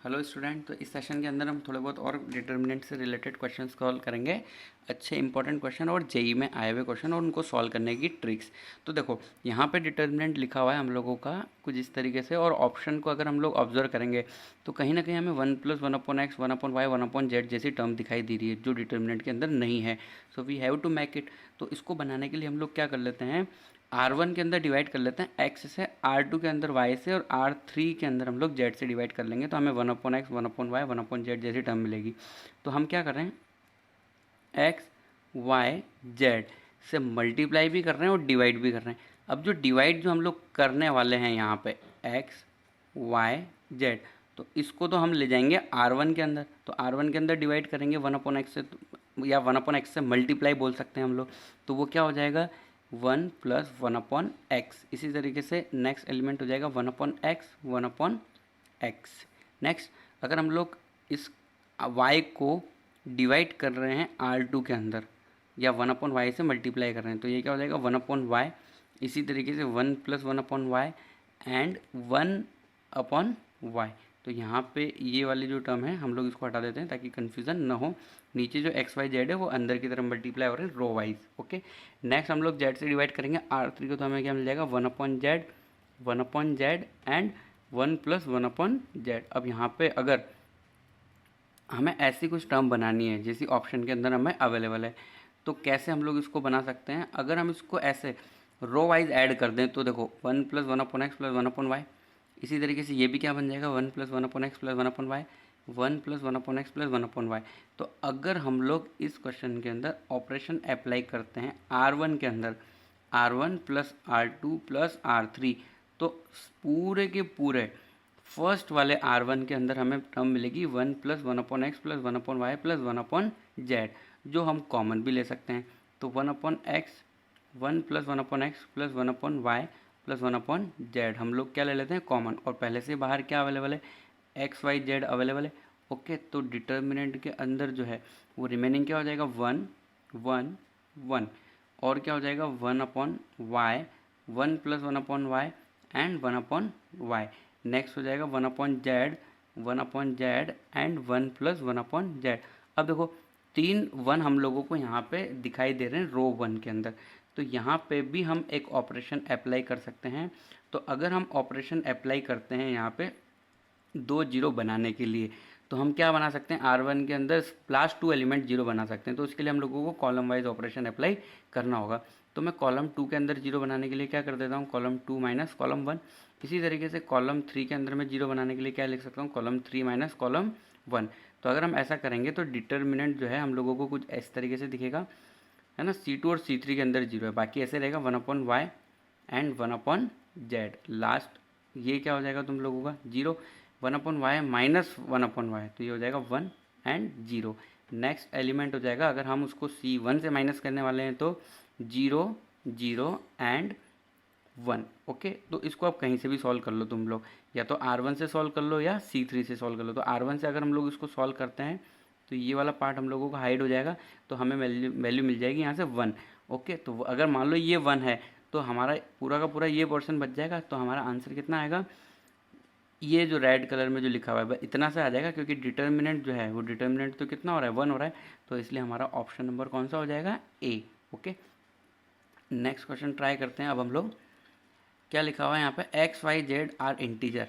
Hello student. तो इस session के अंदर हम थोड़े बहुत और डिटर्मिनेंट से रिलेटेड क्वेश्चन सॉल्व करेंगे, अच्छे इंपॉर्टेंट क्वेश्चन और जेई में आए हुए क्वेश्चन और उनको सॉल्व करने की ट्रिक्स। तो देखो यहाँ पे डिटर्मिनेंट लिखा हुआ है हम लोगों का कुछ इस तरीके से, और ऑप्शन को अगर हम लोग ऑब्जर्व करेंगे तो कहीं ना कहीं हमें 1+1/x 1/y 1/z जैसी टर्म दिखाई दे रही है जो डिटर्मिनेंट के अंदर नहीं है। So we have to make it. तो इसको बनाने के लिए हम लोग क्या कर लेते हैं, R1 के अंदर डिवाइड कर लेते हैं x से, R2 के अंदर y से, और R3 के अंदर हम लोग z से डिवाइड कर लेंगे तो हमें 1/x 1/y 1/z जैसी टर्म मिलेगी। तो हम क्या कर रहे हैं, x y z से मल्टीप्लाई भी कर रहे हैं और डिवाइड भी कर रहे हैं। अब जो डिवाइड जो हम लोग करने वाले हैं यहाँ पे x y z, तो इसको तो हम ले जाएंगे R1 के अंदर। तो R1 के अंदर डिवाइड करेंगे 1/x से, या 1/x से मल्टीप्लाई बोल सकते हैं हम लोग। तो वो क्या हो जाएगा, 1+1/x। इसी तरीके से नेक्स्ट एलिमेंट हो जाएगा 1/x 1/x। नेक्स्ट अगर हम लोग इस y को डिवाइड कर रहे हैं R2 के अंदर, या 1/y से मल्टीप्लाई कर रहे हैं, तो ये क्या हो जाएगा 1/y। इसी तरीके से 1+1/y एंड 1/y। तो यहाँ पे ये वाली जो टर्म है हम लोग इसको हटा देते हैं ताकि कन्फ्यूज़न ना हो। नीचे जो एक्स वाई जेड है वो अंदर की तरफ मल्टीप्लाई हो रहे हैं रो वाइज। ओके, नेक्स्ट हम लोग जेड से डिवाइड करेंगे R3 को, तो हमें क्या मिल जाएगा 1/z एंड 1+1/z। अब यहाँ पे अगर हमें ऐसी कुछ टर्म बनानी है जैसी ऑप्शन के अंदर हमें अवेलेबल है, तो कैसे हम लोग इसको बना सकते हैं। अगर हम इसको ऐसे रो वाइज ऐड कर दें तो देखो 1+1/x + 1/y। इसी तरीके से ये भी क्या बन जाएगा 1+1/x + 1/y 1+1/x + 1/y। तो अगर हम लोग इस क्वेश्चन के अंदर ऑपरेशन अप्लाई करते हैं R1 के अंदर, R1 + R2 + R3, तो पूरे के पूरे फर्स्ट वाले R1 के अंदर हमें टर्म मिलेगी 1+1/x + 1/y + 1/z, जो हम कॉमन भी ले सकते हैं। तो 1/x 1+1/x + 1/y + 1/z हम लोग क्या ले लेते हैं कॉमन, और पहले से बाहर क्या अवेलेबल है, एक्स वाई जेड अवेलेबल है। ओके, तो डिटर्मिनेंट के अंदर जो है वो रिमेनिंग क्या हो जाएगा 1 1 1, और क्या हो जाएगा 1/y 1+1/y and 1/y। Next हो जाएगा 1/z एंड 1+1/z। अब देखो 3 1 हम लोगों को यहाँ पे दिखाई दे रहे हैं रो 1 के अंदर, तो यहाँ पे भी हम एक ऑपरेशन अप्लाई कर सकते हैं। तो अगर हम ऑपरेशन अप्लाई करते हैं यहाँ पे 2 जीरो बनाने के लिए, तो हम क्या बना सकते हैं, R1 के अंदर लास्ट 2 एलिमेंट जीरो बना सकते हैं। तो उसके लिए हम लोगों को कॉलम वाइज ऑपरेशन अप्लाई करना होगा। तो मैं कॉलम 2 के अंदर जीरो बनाने के लिए क्या कर देता हूँ, कॉलम 2 माइनस कॉलम 1। इसी तरीके से कॉलम 3 के अंदर मैं जीरो बनाने के लिए क्या लिख सकता हूँ, कॉलम 3 माइनस कॉलम 1। तो अगर हम ऐसा करेंगे तो डिटर्मिनेंट जो है हम लोगों को कुछ इस तरीके से दिखेगा, है ना। C2 और C3 के अंदर जीरो है, बाकी ऐसे रहेगा 1/y एंड 1/z। लास्ट ये क्या हो जाएगा तुम लोगों का जीरो, 1/y माइनस 1/y, तो ये हो जाएगा 1 एंड 0। नेक्स्ट एलिमेंट हो जाएगा, अगर हम उसको C1 से माइनस करने वाले हैं तो 0 0 एंड 1। ओके, तो इसको आप कहीं से भी सॉल्व कर लो तुम लोग, या तो R1 से सॉल्व कर लो या C3 से सॉल्व कर लो। तो R1 से अगर हम लोग इसको सॉल्व करते हैं तो ये वाला पार्ट हम लोगों को हाइड हो जाएगा, तो हमें वैल्यू मिल जाएगी यहाँ से 1। ओके, तो अगर मान लो ये 1 है तो हमारा पूरा का पूरा ये पोर्शन बच जाएगा। तो हमारा आंसर कितना आएगा, ये जो रेड कलर में जो लिखा हुआ है इतना से आ जाएगा, क्योंकि डिटर्मिनेंट जो है वो डिटर्मिनेंट तो कितना हो रहा है 1 हो रहा है, तो इसलिए हमारा ऑप्शन नंबर कौन सा हो जाएगा, ए। ओके, नेक्स्ट क्वेश्चन ट्राई करते हैं। अब हम लोग क्या लिखा हुआ है यहाँ पे, x y z are integer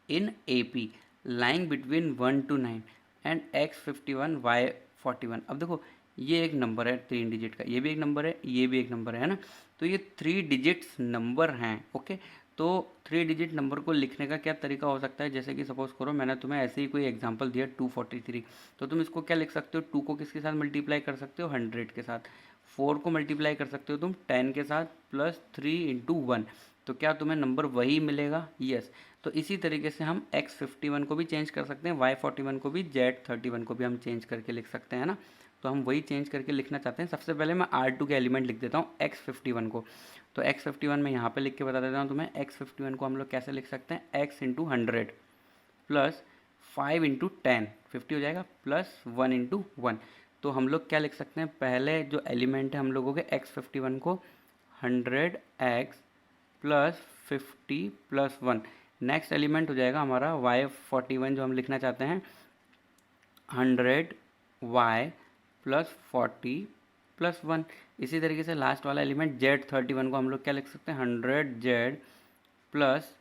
in A P lying between 1 to 9 and x51 y41। अब देखो ये एक नंबर है 3 डिजिट का, ये भी एक नंबर है, ये भी एक नंबर है ना। तो ये 3 डिजिट्स नंबर हैं। ओके, तो 3 डिजिट नंबर को लिखने का क्या तरीका हो सकता है, जैसे कि सपोज करो मैंने तुम्हें ऐसे ही कोई एग्जांपल दिया 243, तो तुम इसको क्या लिख सकते हो, 2 को किसके साथ मल्टीप्लाई कर सकते हो, 100 के साथ। 4 को मल्टीप्लाई कर सकते हो तुम 10 के साथ, प्लस 3 × 1। तो क्या तुम्हें नंबर वही मिलेगा, यस। तो इसी तरीके से हम x51 को भी चेंज कर सकते हैं, y41 को भी, z31 को भी हम चेंज करके लिख सकते हैं ना। तो हम वही चेंज करके लिखना चाहते हैं। सबसे पहले मैं R2 के एलिमेंट लिख देता हूँ x51 को। तो x51 मैं यहाँ पे लिख के बता देता हूँ तुम्हें। x51 को हम लोग कैसे लिख सकते हैं, x × 100 प्लस 5 × 10 50 हो जाएगा, प्लस 1 × 1। तो हम लोग क्या लिख सकते हैं, पहले जो एलिमेंट है हम लोगों के x51 को 100x plus 50 plus 1, next element हो जाएगा हमारा y41 जो हम लिखना चाहते हैं 100y प्लस 40 प्लस 1। इसी तरीके से लास्ट वाला एलिमेंट z31 को हम लोग क्या लिख सकते हैं 100z प्लस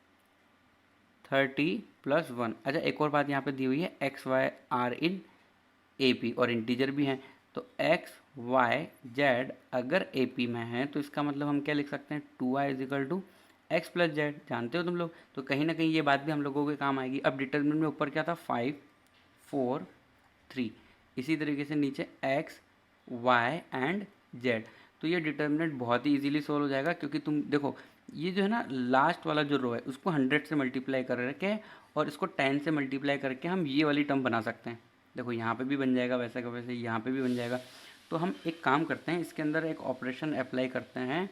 30 प्लस 1। अच्छा, एक और बात यहाँ पे दी हुई है x y are in A P और इंटीजर भी हैं, तो एक्स वाई जेड अगर ए पी में है तो इसका मतलब हम क्या लिख सकते हैं 2y is equal to x plus z. जानते हो तुम लोग, तो कहीं ना कहीं ये बात भी हम लोगों के काम आएगी। अब डिटर्मिनेंट में ऊपर क्या था 5 4 3, इसी तरीके से नीचे एक्स वाई एंड जेड। तो ये डिटर्मिनेंट बहुत ही इजीली सोल्व हो जाएगा, क्योंकि तुम देखो ये जो है ना लास्ट वाला जो रो है उसको 100 से मल्टीप्लाई करके और इसको 10 से मल्टीप्लाई करके हम ये वाली टर्म बना सकते हैं। देखो यहाँ पे भी बन जाएगा वैसे का वैसे, यहाँ पे भी बन जाएगा। तो हम एक काम करते हैं, इसके अंदर एक ऑपरेशन अप्लाई करते हैं।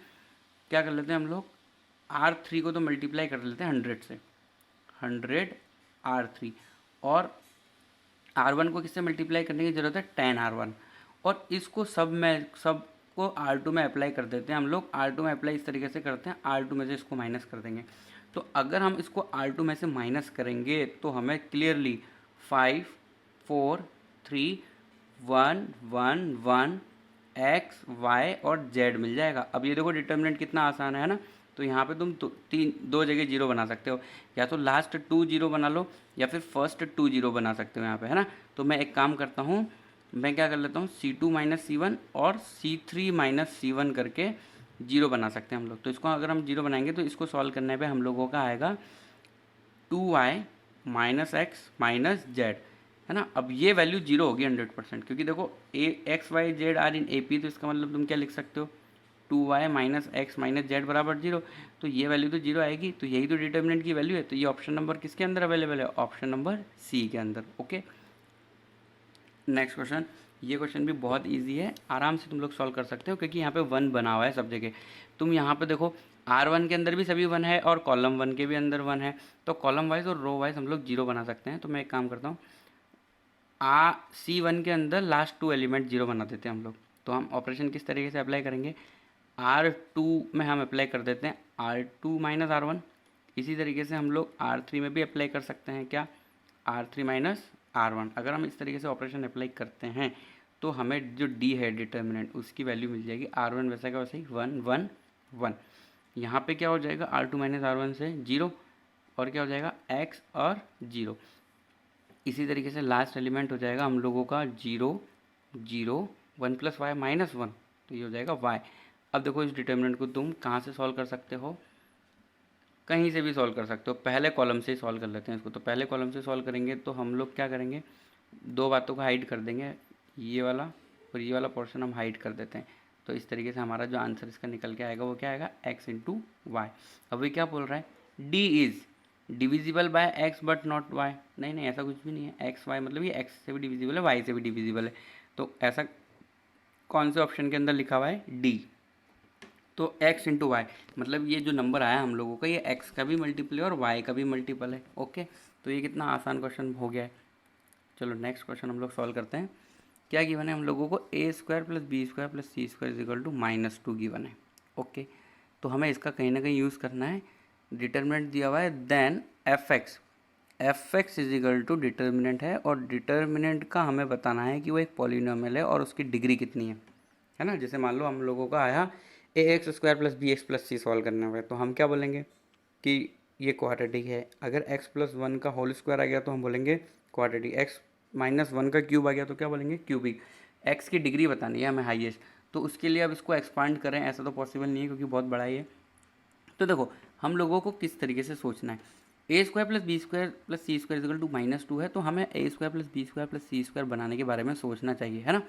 क्या कर लेते हैं हम लोग, R3 को तो मल्टीप्लाई कर लेते हैं 100 से, 100 R3, और R1 को किससे मल्टीप्लाई करने की ज़रूरत है 10 R1, और इसको सबको R2 में अप्लाई कर देते हैं हम लोग। R2 में अप्लाई इस तरीके से करते हैं, R2 में से इसको माइनस कर देंगे। तो अगर हम इसको R2 में से माइनस करेंगे तो हमें क्लियरली 5 4 3 1 1 1 एक्स वाई और जेड मिल जाएगा। अब ये देखो डिटर्मिनेंट कितना आसान है ना। तो यहाँ पे तुम दो जगह जीरो बना सकते हो, या तो लास्ट 2 जीरो बना लो या फिर फर्स्ट 2 जीरो बना सकते हो यहाँ पे, है ना। तो मैं एक काम करता हूँ, मैं क्या कर लेता हूँ C2 माइनस C1 और C3 माइनस C1 करके जीरो बना सकते हैं हम लोग। तो इसको अगर हम जीरो बनाएंगे तो इसको सॉल्व करने पे हम लोगों का आएगा 2y minus x minus Z, है ना। अब ये वैल्यू जीरो होगी 100%, क्योंकि देखो x y z are in A P, तो इसका मतलब तुम क्या लिख सकते हो 2y minus x minus z बराबर जीरो। तो ये वैल्यू तो जीरो आएगी, तो यही तो डिटर्मिनेंट की वैल्यू है। तो ये ऑप्शन नंबर किसके अंदर अवेलेबल है, ऑप्शन नंबर सी के अंदर। Okay, next question. ये क्वेश्चन भी बहुत इजी है, आराम से तुम लोग सॉल्व कर सकते हो, क्योंकि यहाँ पे 1 बना हुआ है सब जगह। तुम यहाँ पे देखो R1 के अंदर भी सभी 1 है और कॉलम 1 के भी अंदर 1 है, तो कॉलम वाइज और रो वाइज हम लोग जीरो बना सकते हैं। तो मैं एक काम करता हूँ, C1 के अंदर लास्ट 2 एलिमेंट जीरो बना देते हैं हम लोग। तो हम ऑपरेशन किस तरीके से अप्लाई करेंगे, R2 में हम अप्लाई कर देते हैं R2 माइनस R1। इसी तरीके से हम लोग R3 में भी अप्लाई कर सकते हैं, क्या R3 माइनस R1। अगर हम इस तरीके से ऑपरेशन अप्लाई करते हैं तो हमें जो D है डिटर्मिनेंट उसकी वैल्यू मिल जाएगी R1 वैसा का वैसे ही 1 1 1। यहाँ पे क्या हो जाएगा R2 माइनस R1 से जीरो, और क्या हो जाएगा X और जीरो। इसी तरीके से लास्ट एलिमेंट हो जाएगा हम लोगों का 0 0 1 प्लस वाई माइनस 1, तो ये हो जाएगा y। अब देखो इस डिटर्मिनेंट को तुम कहाँ से सॉल्व कर सकते हो, कहीं से भी सॉल्व कर सकते हो। पहले कॉलम से ही सॉल्व कर लेते हैं इसको। तो पहले कॉलम से सॉल्व करेंगे तो हम लोग क्या करेंगे, दो बातों को हाइड कर देंगे, ये वाला और ये वाला पोर्शन हम हाइड कर देते हैं। तो इस तरीके से हमारा जो आंसर इसका निकल के आएगा वो क्या आएगा x इंटू वाई। अब ये क्या बोल रहा है, d is divisible by x but not y। नहीं नहीं, ऐसा कुछ भी नहीं है, x y मतलब ये x से भी डिविजिबल है, y से भी डिविजिबल है। तो ऐसा कौन से ऑप्शन के अंदर लिखा हुआ है, d। तो x इंटू वाई मतलब ये जो नंबर आया हम लोगों का ये x का भी मल्टीपल है और y का भी मल्टीपल है। ओके, तो ये कितना आसान क्वेश्चन हो गया है। चलो नेक्स्ट क्वेश्चन हम लोग सॉल्व करते हैं। क्या गिवन है हम लोगों को, A square plus B square plus C square is equal to -2 given है। ओके, तो हमें इसका कहीं ना कहीं यूज़ करना है। डिटर्मिनेंट दिया हुआ है, then f x is equal to determinant है, और डिटर्मिनेंट का हमें बताना है कि वो एक पॉलिनोमियल है और उसकी डिग्री कितनी है ना। जैसे मान लो हम लोगों का आया A X square plus B X plus C solve करने में, तो हम क्या बोलेंगे कि ये क्वाड्रेटिक है। अगर x प्लस 1 का होल स्क्वायर आ गया तो हम बोलेंगे क्वाड्रेटिक, x माइनस 1 का क्यूब आ गया तो क्या बोलेंगे क्यूबिक। x की डिग्री बतानी है हमें हाईएस्ट, तो उसके लिए अब इसको एक्सपांड करें, ऐसा तो पॉसिबल नहीं है क्योंकि बहुत बड़ा ही है। तो देखो हम लोगों को किस तरीके से सोचना है, A square plus B square plus C square equal to -2 है, तो हमें A square plus B square plus C square बनाने के बारे में सोचना चाहिए, है ना।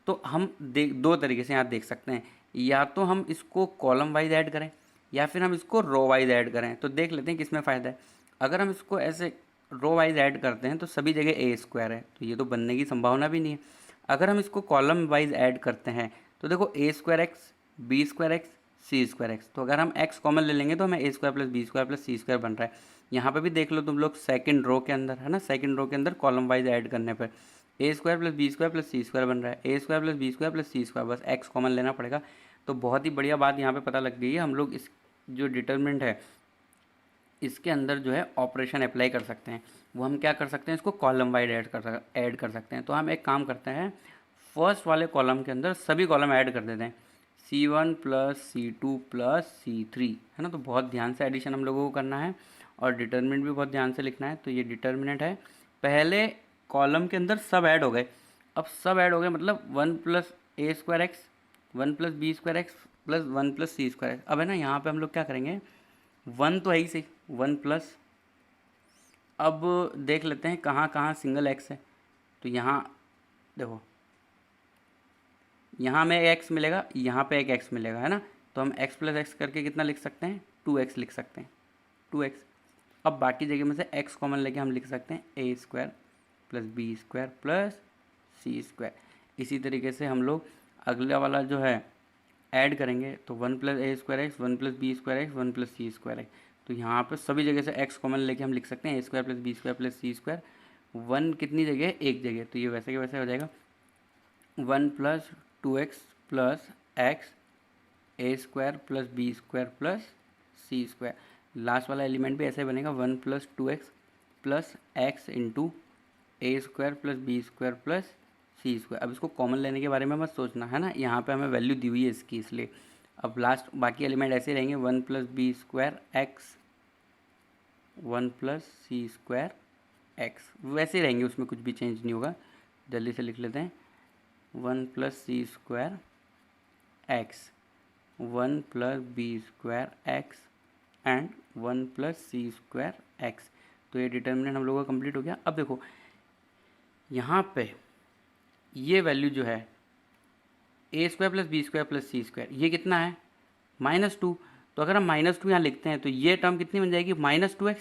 तो हम दो तरीके से यहाँ देख सकते हैं, या तो हम इसको कॉलम वाइज ऐड करें या फिर हम इसको रो वाइज ऐड करें। तो देख लेते हैं किसमें फ़ायदा है। अगर हम इसको ऐसे रो वाइज ऐड करते हैं तो सभी जगह ए स्क्वायर है, तो ये तो बनने की संभावना भी नहीं है। अगर हम इसको कॉलम वाइज ऐड करते हैं तो देखो A square X B square X C square x, तो अगर हम एक्स कॉमन ले लेंगे तो हमें A square plus B square plus C square बन रहा है। यहाँ पे भी देख लो तुम लोग सेकंड रो के अंदर, है ना, सेकंड रो के अंदर कॉलम वाइज ऐड करने पर A square plus B square plus C square बन रहा है, A square plus B square plus C square, बस एक्स कॉमन लेना पड़ेगा। तो बहुत ही बढ़िया बात यहाँ पे पता लग गई है, हम लोग इस जो डिटर्मिनेंट है इसके अंदर जो है ऑपरेशन अप्लाई कर सकते हैं। वो हम क्या कर सकते हैं, इसको कॉलम वाइड ऐड कर सकते हैं। तो हम एक काम करते हैं, फर्स्ट वाले कॉलम के अंदर सभी कॉलम ऐड कर देते हैं, C1 plus C2 plus C3, है ना। तो बहुत ध्यान से एडिशन हम लोगों को करना है और डिटर्मिनेंट भी बहुत ध्यान से लिखना है। तो ये डिटर्मिनेंट है, पहले कॉलम के अंदर सब ऐड हो गए। अब सब ऐड हो गए मतलब 1 plus A square x, 1 plus B square X plus 1 plus C square X. अब है ना, यहाँ पे हम लोग क्या करेंगे, 1 तो है ही सही, 1 प्लस, अब देख लेते हैं कहाँ कहाँ सिंगल एक्स है। तो यहाँ देखो, यहाँ में एक्स मिलेगा, यहाँ पे एक एक्स मिलेगा, है ना। तो हम x प्लस एक्स करके कितना लिख सकते हैं, 2x लिख सकते हैं, 2x। अब बाकी जगह में से x कॉमन लेके हम लिख सकते हैं A square plus B square plus C square. इसी तरीके से हम लोग अगला वाला जो है ऐड करेंगे, तो 1 plus A square x, 1 plus B square x, 1 plus C square x. तो यहाँ पर सभी जगह से x कॉमन लेके हम लिख सकते हैं A square plus B square plus C square. 1 कितनी जगह, एक जगह, तो ये वैसे के वैसे हो जाएगा 1 plus 2x plus X A square plus B square plus C square. Last वाला एलिमेंट भी ऐसे बनेगा 1 plus 2x plus X into A square plus B square plus C square. अब इसको कॉमन लेने के बारे में मत सोचना, है ना, यहाँ पे हमें वैल्यू दी हुई है इसकी, इसलिए अब लास्ट बाकी एलिमेंट ऐसे रहेंगे 1 plus B square x, 1 plus सी स्क्वायर एक्स, वैसे रहेंगे, उसमें कुछ भी चेंज नहीं होगा। जल्दी से लिख लेते हैं, 1 plus C square x, 1 plus B square x and 1 plus C square x. तो ये डिटर्मिनेंट हम लोगों का कंप्लीट हो गया। अब देखो यहाँ पे ये वैल्यू जो है A square plus B square plus C square, ये कितना है, -2। तो अगर हम -2 यहाँ लिखते हैं तो ये टर्म कितनी बन जाएगी, -2x।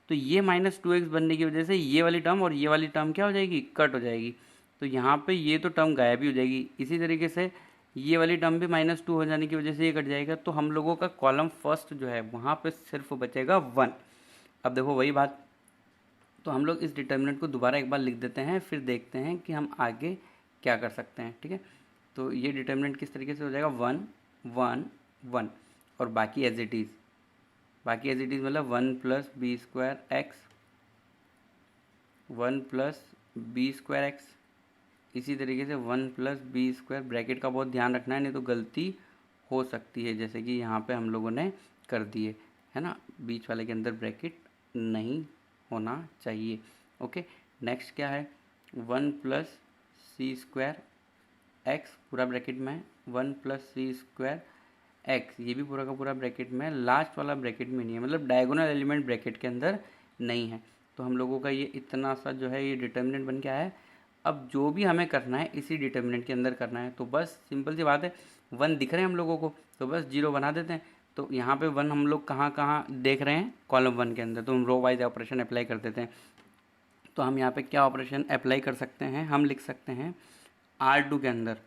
तो ये -2x बनने की वजह से ये वाली टर्म और ये वाली टर्म क्या हो जाएगी, कट हो जाएगी। तो यहाँ पे ये तो टर्म गायब ही हो जाएगी। इसी तरीके से ये वाली टर्म भी -2 हो जाने की वजह से ये कट जाएगा। तो हम लोगों का कॉलम फर्स्ट जो है वहाँ पे सिर्फ बचेगा 1। अब देखो वही बात, तो हम लोग इस डिटर्मिनेंट को दोबारा एक बार लिख देते हैं, फिर देखते हैं कि हम आगे क्या कर सकते हैं, ठीक है। तो ये डिटर्मिनेंट किस तरीके से हो जाएगा, 1 1 1 और बाकी एज इट इज़, मतलब 1 plus B square x, 1 plus B square x, इसी तरीके से 1 प्लस बी स्क्वायर। ब्रैकेट का बहुत ध्यान रखना है, नहीं तो गलती हो सकती है, जैसे कि यहाँ पे हम लोगों ने कर दिए, है ना। बीच वाले के अंदर ब्रैकेट नहीं होना चाहिए। ओके, नेक्स्ट क्या है, 1 प्लस सी स्क्वायर एक्स पूरा ब्रैकेट में, 1 प्लस सी स्क्वायर एक्स, ये भी पूरा का पूरा ब्रैकेट में, लास्ट वाला ब्रैकेट में नहीं है, मतलब डायगोनल एलिमेंट ब्रैकेट के अंदर नहीं है। तो हम लोगों का ये इतना सा जो है ये डिटर्मिनेंट बन के आया है। अब जो भी हमें करना है इसी डिटर्मिनेंट के अंदर करना है। तो बस सिंपल सी बात है, 1 दिख रहे हैं हम लोगों को, तो बस 0 बना देते हैं। तो यहाँ पे 1 हम लोग कहाँ कहाँ देख रहे हैं, कॉलम 1 के अंदर, तो हम रो वाइज ऑपरेशन अप्लाई कर देते हैं। तो हम यहाँ पे क्या ऑपरेशन अप्लाई कर सकते हैं, हम लिख सकते हैं R2 के अंदर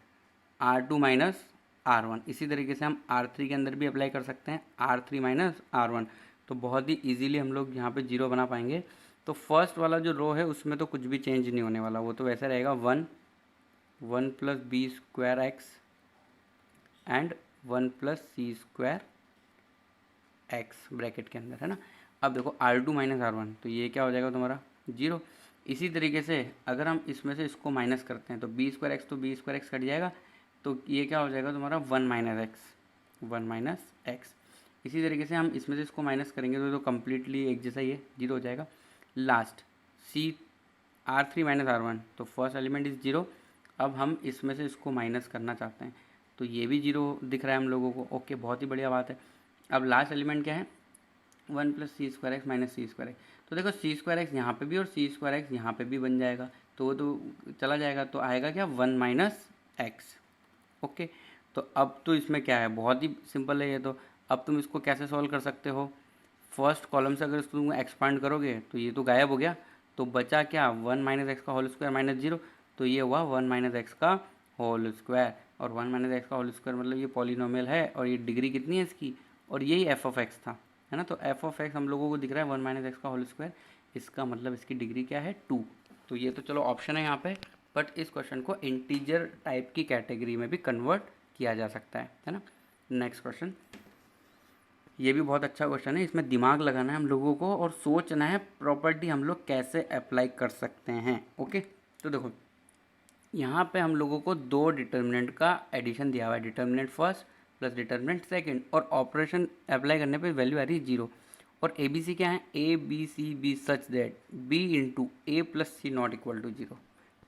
R2 माइनस R1। इसी तरीके से हम R3 के अंदर भी अप्लाई कर सकते हैं, R3 माइनस R1। तो बहुत ही इजीली हम लोग यहाँ पे 0 बना पाएंगे। तो फर्स्ट वाला जो रो है उसमें तो कुछ भी चेंज नहीं होने वाला, वो तो वैसे रहेगा 1 plus B square x and 1 plus C square x bracket के अंदर, है ना। अब देखो R2 माइनस R1, तो ये क्या हो जाएगा तुम्हारा 0। इसी तरीके से अगर हम इसमें से इसको माइनस करते हैं तो बी स्क्वायर एक्स, तो बी स्क्वायर एक्स कट जाएगा, तो ये क्या हो जाएगा तुम्हारा 1 माइनस एक्स। इसी तरीके से हम इसमें से इसको माइनस करेंगे तो कम्प्लीटली एक जैसा ही है, 0 हो जाएगा। लास्ट सी R3 माइनस R1, तो फर्स्ट एलिमेंट इज़ 0। अब हम इसमें से इसको माइनस करना चाहते हैं, तो ये भी 0 दिख रहा है हम लोगों को। ओके, बहुत ही बढ़िया बात है। अब लास्ट एलिमेंट क्या है, 1 प्लस सी स्क्वायर एक्स माइनस सी स्क्वायर एक्स। तो देखो सी स्क्वायर एक्स यहाँ पे भी और सी स्क्वायर एक्स यहाँ पे भी बन जाएगा, तो वो तो चला जाएगा, तो आएगा क्या 1 माइनस एक्स। ओके, तो अब तो इसमें क्या है, बहुत ही सिंपल है ये तो। अब तुम इसको कैसे सॉल्व कर सकते हो, फर्स्ट कॉलम से अगर इसको तुम एक्सपांड करोगे तो ये तो गायब हो गया, तो बचा क्या 1 माइनस एक्स का होल स्क्वायर माइनस 0, तो ये हुआ 1 माइनस एक्स का होल स्क्वायर। और 1 माइनस एक्स का होल स्क्वायर मतलब ये पॉलिनोमियल है, और ये डिग्री कितनी है इसकी, और यही एफ ऑफ एक्स था, है ना। तो एफ ऑफ एक्स हम लोगों को दिख रहा है 1 माइनस एक्स का होल स्क्वायर, इसका मतलब इसकी डिग्री क्या है 2। तो ये तो चलो ऑप्शन है यहाँ पे, बट इस क्वेश्चन को इंटीजर टाइप की कैटेगरी में भी कन्वर्ट किया जा सकता है ना। नेक्स्ट क्वेश्चन, ये भी बहुत अच्छा क्वेश्चन है, इसमें दिमाग लगाना है हम लोगों को और सोचना है प्रॉपर्टी हम लोग कैसे अप्लाई कर सकते हैं। ओके, तो देखो यहाँ पे हम लोगों को दो डिटर्मिनेंट का एडिशन दिया हुआ है, determinant first plus determinant second, और ऑपरेशन अप्लाई करने पे वैल्यू आ रही है 0। और ए बी सी क्या है, a b c be such that b into a plus c not equal to 0।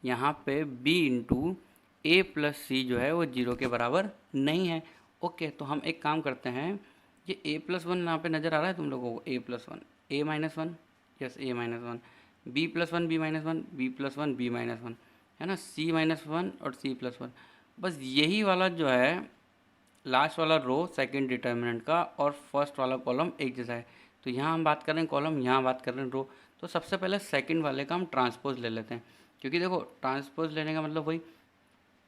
यहाँ पे b into a plus c जो है वो 0 के बराबर नहीं है। ओके, तो हम एक काम करते हैं, ये ए प्लस वन यहाँ पे नज़र आ रहा है तुम लोगों को, A plus one A minus one, yes A minus one, B plus one B minus one, B plus one B minus one, है ना, सी माइनस वन और सी प्लस वन। बस यही वाला जो है लास्ट वाला रो सेकंड डिटर्मिनेंट का और फर्स्ट वाला कॉलम एक जैसा है। तो यहाँ हम बात कर रहे हैं कॉलम, यहाँ बात कर रहे हैं रो। तो सबसे पहले सेकंड वाले का हम ट्रांसपोज ले लेते हैं, क्योंकि देखो ट्रांसपोज लेने का मतलब वही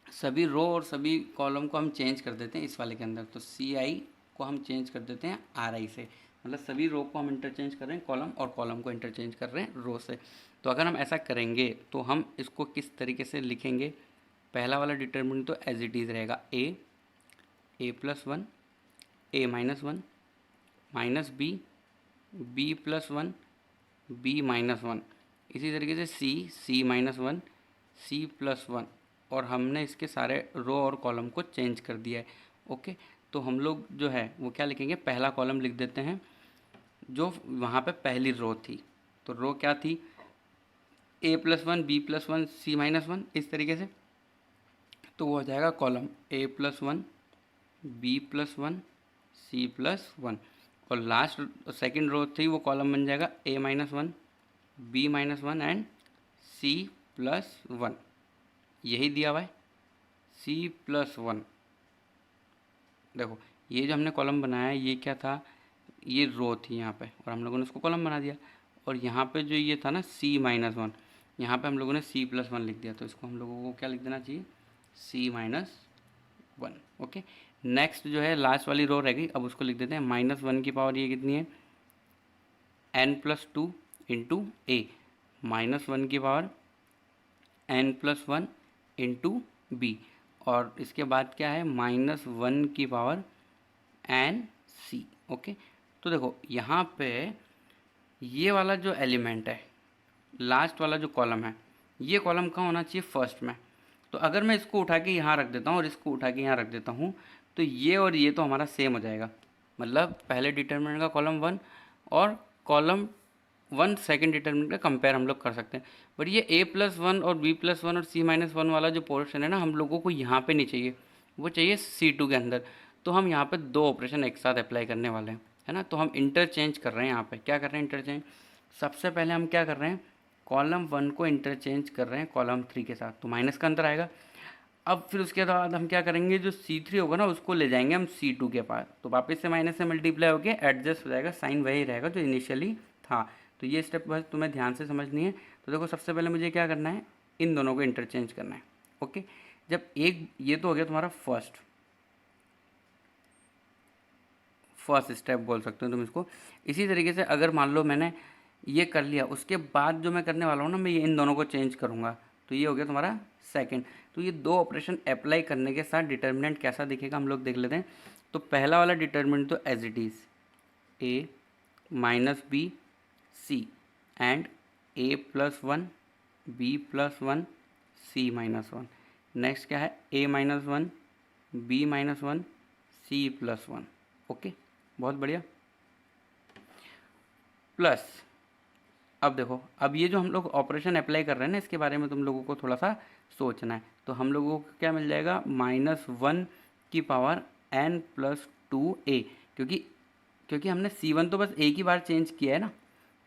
सभी रो और सभी कॉलम को हम चेंज कर देते हैं इस वाले के अंदर। तो सी आई को हम चेंज कर देते हैं आर आई से, मतलब सभी रो को हम इंटरचेंज कर रहे हैं कॉलम, और कॉलम को इंटरचेंज कर रहे हैं रो से। तो अगर हम ऐसा करेंगे तो हम इसको किस तरीके से लिखेंगे, पहला वाला डिटर्मिनेंट तो एज इट इज़ रहेगा A plus one, A minus one, minus B plus one, B minus one. इसी तरीके से C minus one, C plus one, और हमने इसके सारे रो और कॉलम को चेंज कर दिया है। ओके, तो हम लोग जो है वो क्या लिखेंगे, पहला कॉलम लिख देते हैं जो वहाँ पे पहली रो थी। तो रो क्या थी, A plus one B plus one C minus one, इस तरीके से। तो वो हो जाएगा column A plus one B plus one C plus one, और लास्ट सेकेंड रो थी वो कॉलम बन जाएगा A minus one B minus one and C plus one. यही दिया हुआ है सी प्लस वन। देखो ये जो हमने कॉलम बनाया है ये क्या था, ये रो थी यहाँ पे, और हम लोगों ने उसको कॉलम बना दिया। और यहाँ पे जो ये था ना सी माइनस वन, यहाँ पर हम लोगों ने सी प्लस वन लिख दिया। तो इसको हम लोगों को क्या लिख देना चाहिए, सी माइनस वन। ओके, नेक्स्ट जो है लास्ट वाली रो रह गई, अब उसको लिख देते हैं माइनस वन की पावर ये कितनी है, n plus two into a, minus one की power n plus one into b, और इसके बाद क्या है माइनस वन की पावर एन सी। ओके, तो देखो यहाँ पे ये वाला जो एलिमेंट है, लास्ट वाला जो कॉलम है, ये कॉलम कहाँ होना चाहिए, फर्स्ट में। तो अगर मैं इसको उठा के यहाँ रख देता हूँ और इसको उठा के यहाँ रख देता हूँ, तो ये और ये तो हमारा सेम हो जाएगा, मतलब पहले डिटर्मिनेंट का कॉलम वन और कॉलम वन सेकेंड डिटर्मिनेंट का कंपेयर हम लोग कर सकते हैं। बट ये ए प्लस वन और बी प्लस वन और सी माइनस वन वाला जो पोर्शन है ना, हम लोगों को यहाँ पे नहीं चाहिए, वो चाहिए सी टू के अंदर। तो हम यहाँ पे दो ऑपरेशन एक साथ अप्लाई करने वाले हैं, है ना। तो हम इंटरचेंज कर रहे हैं, यहाँ पे क्या कर रहे हैं, इंटरचेंज। सबसे पहले हम क्या कर रहे हैं, कॉलम वन को इंटरचेंज कर रहे हैं कॉलम थ्री के साथ, तो माइनस का अंतर आएगा। अब फिर उसके बाद हम क्या करेंगे, जो C3 होगा ना उसको ले जाएंगे हम C2 के पास, तो वापस से माइनस से मल्टीप्लाई होकर एडजस्ट हो जाएगा, साइन वही रहेगा जो इनिशियली था। तो ये स्टेप बस तुम्हें ध्यान से समझनी है। तो देखो सबसे पहले मुझे क्या करना है, इन दोनों को इंटरचेंज करना है। ओके, जब एक ये तो हो गया तुम्हारा फर्स्ट स्टेप बोल सकते हो तुम इसको। इसी तरीके से अगर मान लो मैंने ये कर लिया, उसके बाद जो मैं करने वाला हूँ ना, मैं ये इन दोनों को चेंज करूँगा, तो ये हो गया तुम्हारा सेकंड। तो ये दो ऑपरेशन अप्लाई करने के साथ डिटर्मिनेंट कैसा दिखेगा हम लोग देख लेते हैं। तो पहला वाला डिटर्मिनेंट तो as it is A minus B C and A plus one B plus one C minus one. Next क्या है, A minus one B minus one C plus one. Okay, बहुत बढ़िया। प्लस अब देखो, अब ये जो हम लोग ऑपरेशन अप्लाई कर रहे हैं ना, इसके बारे में तुम लोगों को थोड़ा सा सोचना है। तो हम लोगों को क्या मिल जाएगा, माइनस वन की पावर एन प्लस टू ए, क्योंकि हमने C1 तो बस एक ही बार चेंज किया है ना,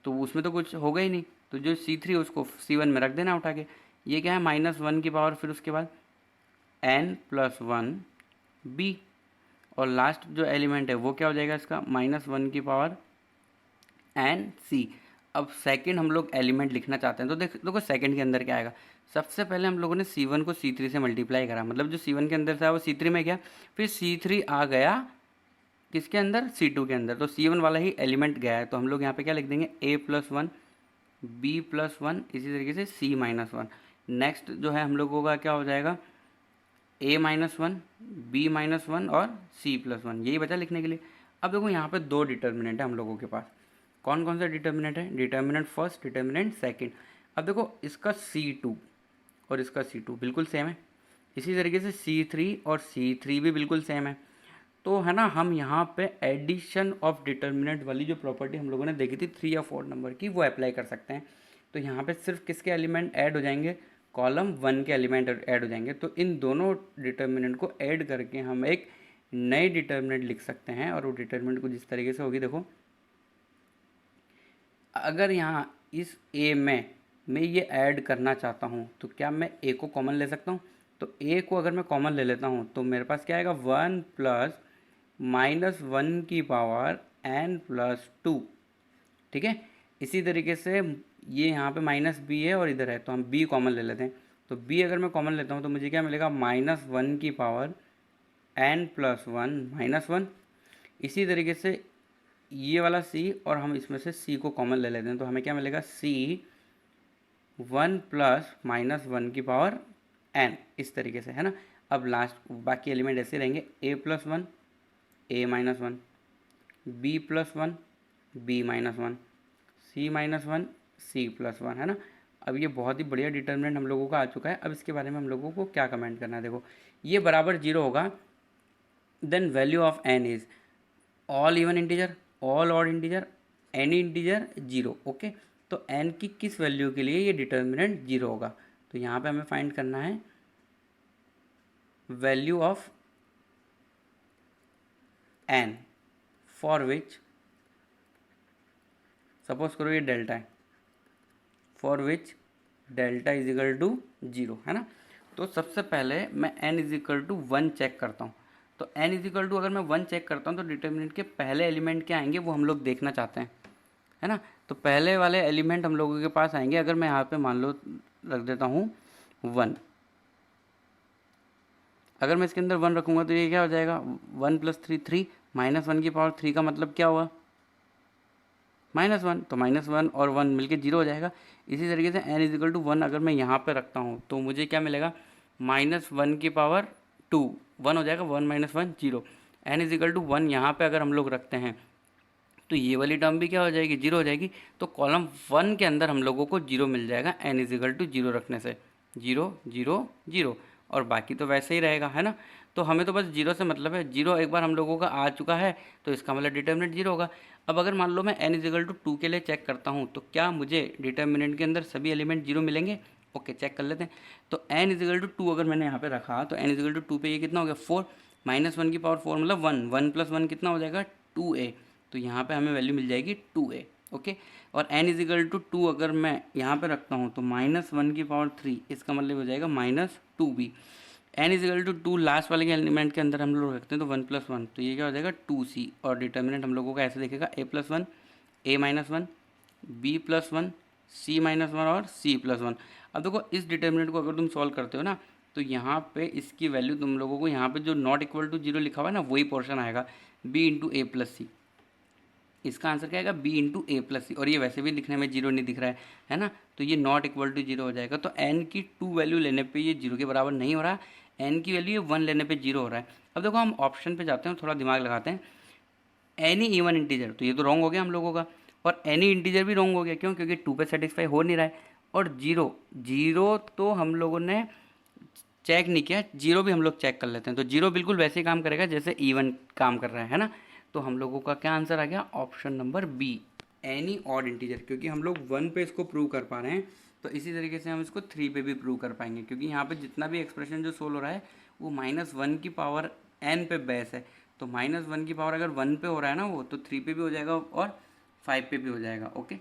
तो उसमें तो कुछ होगा ही नहीं। तो जो C3 उसको C1 में रख देना उठा के। ये क्या है, माइनस वन की पावर, फिर उसके बाद एन प्लस वन बी, और लास्ट जो एलिमेंट है वो क्या हो जाएगा इसका, माइनस वन की पावर एन सी। अब सेकंड हम लोग एलिमेंट लिखना चाहते हैं, तो देखो सेकंड के अंदर क्या आएगा। सबसे पहले हम लोगों ने C1 को C3 से मल्टीप्लाई करा, मतलब जो C1 के अंदर था वो C3 में गया, फिर C3 आ गया किसके अंदर, C2 के अंदर, तो C1 वाला ही एलिमेंट गया है। तो हम लोग यहाँ पे क्या लिख देंगे, A plus one B plus one, इसी तरीके से सी माइनस वन। नेक्स्ट जो है हम लोगों का क्या हो जाएगा, A minus one B minus one और सी प्लस वन, यही बचा लिखने के लिए। अब देखो यहाँ पे दो डिटर्मिनेंट है हम लोगों के पास। कौन कौन सा डिटर्मिनेंट है? Determinant first, determinant second. अब देखो इसका C2 और इसका C2 बिल्कुल सेम है। इसी तरीके से C3 और C3 भी बिल्कुल सेम है। तो है ना, हम यहाँ पे एडिशन ऑफ डिटर्मिनेंट वाली जो प्रॉपर्टी हम लोगों ने देखी थी 3 या 4 नंबर की, वो अप्लाई कर सकते हैं। तो यहाँ पे सिर्फ किसके एलिमेंट ऐड हो जाएंगे? कॉलम 1 के एलिमेंट ऐड हो जाएंगे। तो इन दोनों डिटर्मिनेंट को ऐड करके हम एक नई डिटर्मिनेंट लिख सकते हैं। और वो डिटर्मिनेंट कुछ इस तरीके से होगी, देखो अगर यहाँ इस ए में मैं ये ऐड करना चाहता हूँ तो क्या मैं ए को कॉमन ले सकता हूँ? तो ए को अगर मैं कॉमन ले लेता हूँ तो मेरे पास क्या आएगा? 1 प्लस माइनस 1 की पावर n+2। ठीक है। इसी तरीके से ये यहाँ पे माइनस बी है और इधर है, तो हम बी कॉमन ले लेते हैं। तो बी अगर मैं कॉमन लेता हूँ तो मुझे क्या मिलेगा? -1 की पावर n+1 -1। इसी तरीके से ये वाला c और हम इसमें से c को कॉमन ले लेते हैं, तो हमें क्या मिलेगा? c 1 प्लस -1 की पावर n, इस तरीके से, है ना। अब लास्ट बाकी एलिमेंट ऐसे रहेंगे, a+1 a-1, b+1 b-1, c-1 c+1, है ना। अब ये बहुत ही बढ़िया डिटर्मिनेंट हम लोगों का आ चुका है। अब इसके बारे में हम लोगों को क्या कमेंट करना है? देखो ये बराबर 0 होगा, then value of n is all even integer, all odd integer, any integer 0। Okay, तो n की किस वैल्यू के लिए ये डिटर्मिनेंट 0 होगा? तो यहाँ पे हमें फाइंड करना है value of n for which, suppose करो ये डेल्टा है, for which delta is equal to 0, है ना। तो सबसे पहले मैं n is equal to 1 check करता हूँ। तो n इज इक्वल टू अगर मैं 1 चेक करता हूँ तो डिटर्मिनेंट के पहले एलिमेंट क्या आएंगे वो हम लोग देखना चाहते हैं, है ना। तो पहले वाले एलिमेंट हम लोगों के पास आएंगे, अगर मैं यहाँ पे मान लो रख देता हूँ 1। अगर मैं इसके अंदर 1 रखूँगा तो ये क्या हो जाएगा? 1 + 3 3, -1 की पावर 3 का मतलब क्या हुआ? -1, तो -1 और 1 मिलके 0 हो जाएगा। इसी तरीके से n इज इक्वल टू 1 अगर मैं यहाँ पे रखता हूँ तो मुझे क्या मिलेगा? -1 की पावर 2, 1 हो जाएगा, 1 - 1 0। n इज इक्वल टू 1 यहाँ पे अगर हम लोग रखते हैं तो ये वाली टर्म भी क्या हो जाएगी? 0 हो जाएगी। तो कॉलम 1 के अंदर हम लोगों को 0 मिल जाएगा n इज इक्वल टू 0 रखने से, 0 0 0, और बाकी तो वैसे ही रहेगा, है ना। तो हमें तो बस 0 से मतलब है, 0 एक बार हम लोगों का आ चुका है तो इसका मतलब डिटर्मिनेंट 0 होगा। अब अगर मान लो मैं n इज इक्वल टू 2 के लिए चेक करता हूँ तो क्या मुझे डिटर्मिनेंट के अंदर सभी एलिमेंट 0 मिलेंगे? ओके, चेक कर लेते हैं। तो n इज इक्वल टू 2 अगर मैंने यहाँ पे रखा तो n इज इक्वल टू 2 पे ये कितना हो गया? 4, -1 की पावर 4 मतलब 1, 1 + 1 कितना हो जाएगा? 2a। तो यहाँ पे हमें वैल्यू मिल जाएगी 2a। ओके, और n इज इक्वल टू 2 अगर मैं यहाँ पे रखता हूँ तो -1 की पावर 3, इसका मतलब हो जाएगा -2b। n is equal to 2 last वाले के एलिमेंट के अंदर हम लोग रखते हैं तो 1 + 1, तो ये क्या हो जाएगा? 2c। और डिटर्मिनेंट हम लोगों का ऐसे दिखेगा a+1 a-1 b+1 c-1 और c+1। अब देखो इस डिटर्मिनेंट को अगर तुम सॉल्व करते हो ना तो यहाँ पे इसकी वैल्यू तुम लोगों को यहाँ पे जो नॉट इक्वल टू 0 लिखा हुआ है ना वही पोर्शन आएगा, b × a+c। इसका आंसर क्या आएगा? b × a+c। और ये वैसे भी लिखने में 0 नहीं दिख रहा है ना, तो ये नॉट इक्वल टू 0 हो जाएगा। तो n की 2 वैल्यू लेने पे ये 0 के बराबर नहीं हो रहा, n की वैल्यू ये 1 लेने पे 0 हो रहा है। अब देखो हम ऑप्शन पे जाते हैं, थोड़ा दिमाग लगाते हैं। एनी इवन इंटीजर, तो ये तो रॉन्ग हो गया हम लोगों का, और एनी इंटीजर भी रॉन्ग हो गया। क्यों? क्योंकि 2 पे सेटिस्फाई हो नहीं रहा है। और 0 0 तो हम लोगों ने चेक नहीं किया, 0 भी हम लोग चेक कर लेते हैं। तो 0 बिल्कुल वैसे ही काम करेगा जैसे इवन काम कर रहा है ना। तो हम लोगों का क्या आंसर आ गया? Option number b, any odd integer. क्योंकि हम लोग 1 पे इसको प्रूव कर पा रहे हैं तो इसी तरीके से हम इसको 3 पे भी प्रूव कर पाएंगे। क्योंकि यहाँ पे जितना भी एक्सप्रेशन जो सोल्व हो रहा है वो -1 की पावर n पे बेस है। तो -1 की पावर अगर 1 पे हो रहा है ना वो, तो 3 पे भी हो जाएगा और 5 पे भी हो जाएगा। ओके।